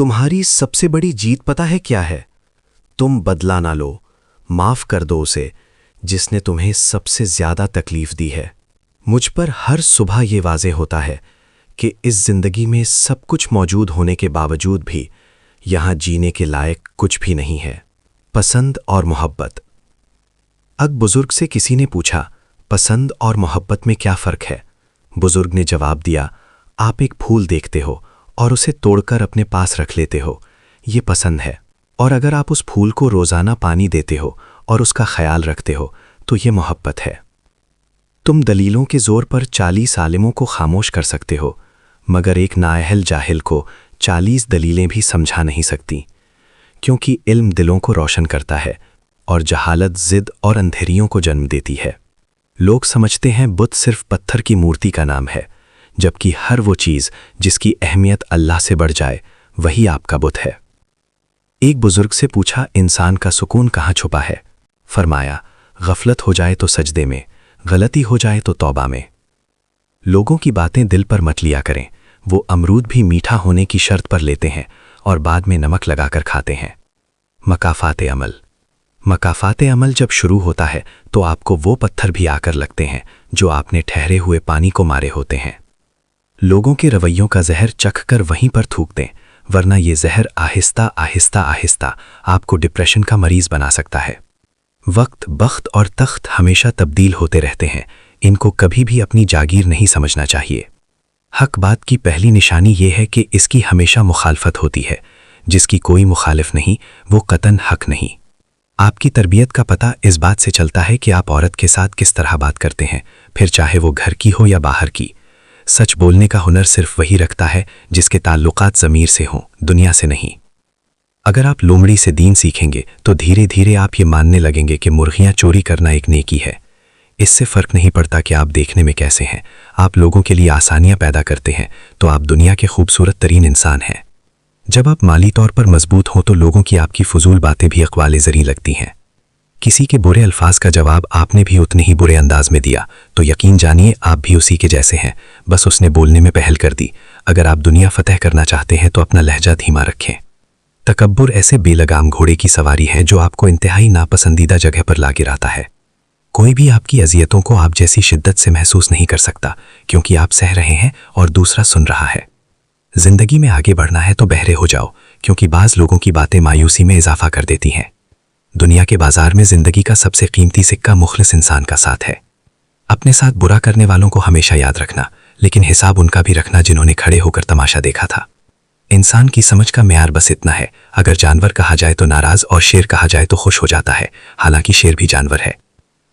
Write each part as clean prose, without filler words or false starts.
तुम्हारी सबसे बड़ी जीत पता है क्या है? तुम बदला ना लो, माफ कर दो उसे जिसने तुम्हें सबसे ज्यादा तकलीफ दी है। मुझ पर हर सुबह ये वाज़ेह होता है कि इस जिंदगी में सब कुछ मौजूद होने के बावजूद भी यहां जीने के लायक कुछ भी नहीं है। पसंद और मोहब्बत। अग बुजुर्ग से किसी ने पूछा, पसंद और मोहब्बत में क्या फ़र्क है? बुजुर्ग ने जवाब दिया, आप एक फूल देखते हो और उसे तोड़कर अपने पास रख लेते हो, ये पसंद है। और अगर आप उस फूल को रोज़ाना पानी देते हो और उसका ख्याल रखते हो तो ये मोहब्बत है। तुम दलीलों के ज़ोर पर 40 आलिमों को खामोश कर सकते हो, मगर एक नाअहल जाहिल को 40 दलीलें भी समझा नहीं सकती, क्योंकि इल्म दिलों को रोशन करता है और जहालत ज़िद और अंधेरियों को जन्म देती है। लोग समझते हैं बुत सिर्फ पत्थर की मूर्ति का नाम है, जबकि हर वो चीज़ जिसकी अहमियत अल्लाह से बढ़ जाए वही आपका बुत है। एक बुजुर्ग से पूछा, इंसान का सुकून कहाँ छुपा है? फरमाया, गफलत हो जाए तो सजदे में, गलती हो जाए तो तौबा में। लोगों की बातें दिल पर मत लिया करें, वो अमरूद भी मीठा होने की शर्त पर लेते हैं और बाद में नमक लगाकर खाते हैं। मकाफात अमल। मकाफात अमल जब शुरू होता है तो आपको वो पत्थर भी आकर लगते हैं जो आपने ठहरे हुए पानी को मारे होते हैं। लोगों के रवैयों का जहर चख कर वहीं पर थूक दें, वरना ये जहर आहिस्ता आहिस्ता आहिस्ता आपको डिप्रेशन का मरीज बना सकता है। वक्त, बख्त और तख्त हमेशा तब्दील होते रहते हैं, इनको कभी भी अपनी जागीर नहीं समझना चाहिए। हक बात की पहली निशानी ये है कि इसकी हमेशा मुखालफत होती है। जिसकी कोई मुखालिफ नहीं वो कतन हक नहीं। आपकी तरबियत का पता इस बात से चलता है कि आप औरत के साथ किस तरह बात करते हैं, फिर चाहे वो घर की हो या बाहर की। सच बोलने का हुनर सिर्फ वही रखता है जिसके ताल्लुकात ज़मीर से हों, दुनिया से नहीं। अगर आप लोमड़ी से दीन सीखेंगे तो धीरे धीरे आप ये मानने लगेंगे कि मुर्गियां चोरी करना एक नेकी है। इससे फ़र्क नहीं पड़ता कि आप देखने में कैसे हैं, आप लोगों के लिए आसानियां पैदा करते हैं तो आप दुनिया के खूबसूरत तरीन इंसान हैं। जब आप माली तौर पर मजबूत हों तो लोगों की आपकी फजूल बातें भी अक़वाले ज़री लगती हैं। किसी के बुरे अल्फाज का जवाब आपने भी उतने ही बुरे अंदाज में दिया तो यकीन जानिए आप भी उसी के जैसे हैं, बस उसने बोलने में पहल कर दी। अगर आप दुनिया फतह करना चाहते हैं तो अपना लहजा धीमा रखें। तकब्बुर ऐसे बेलगाम घोड़े की सवारी है जो आपको इंतहाई नापसंदीदा जगह पर ला गिराता है। कोई भी आपकी अजियतों को आप जैसी शिद्दत से महसूस नहीं कर सकता, क्योंकि आप सह रहे हैं और दूसरा सुन रहा है। जिंदगी में आगे बढ़ना है तो बहरे हो जाओ, क्योंकि बाज़ लोगों की बातें मायूसी में इजाफा कर देती हैं। दुनिया के बाजार में जिंदगी का सबसे कीमती सिक्का मुखलिस इंसान का साथ है। अपने साथ बुरा करने वालों को हमेशा याद रखना, लेकिन हिसाब उनका भी रखना जिन्होंने खड़े होकर तमाशा देखा था। इंसान की समझ का मेयार बस इतना है, अगर जानवर कहा जाए तो नाराज और शेर कहा जाए तो खुश हो जाता है, हालांकि शेर भी जानवर है।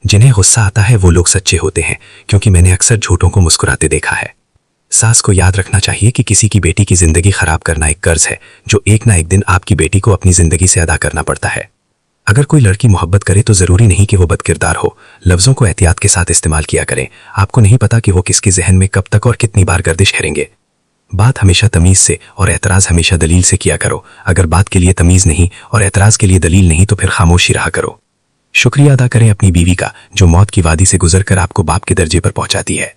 जिन्हें गुस्सा आता है वो लोग सच्चे होते हैं, क्योंकि मैंने अक्सर झूठों को मुस्कुराते देखा है। सास को याद रखना चाहिए कि किसी की बेटी की जिंदगी खराब करना एक कर्ज है जो एक ना एक दिन आपकी बेटी को अपनी जिंदगी से अदा करना पड़ता है। अगर कोई लड़की मोहब्बत करे तो ज़रूरी नहीं कि वो बदकिरदार हो। लफ्ज़ों को एहतियात के साथ इस्तेमाल किया करें, आपको नहीं पता कि वो किसके जहन में कब तक और कितनी बार गर्दिश करेंगे। बात हमेशा तमीज़ से और एतराज़ हमेशा दलील से किया करो। अगर बात के लिए तमीज़ नहीं और एतराज़ के लिए दलील नहीं तो फिर खामोशी रहा करो। शुक्रिया अदा करें अपनी बीवी का जो मौत की वादी से गुजर कर आपको बाप के दर्जे पर पहुंचाती है।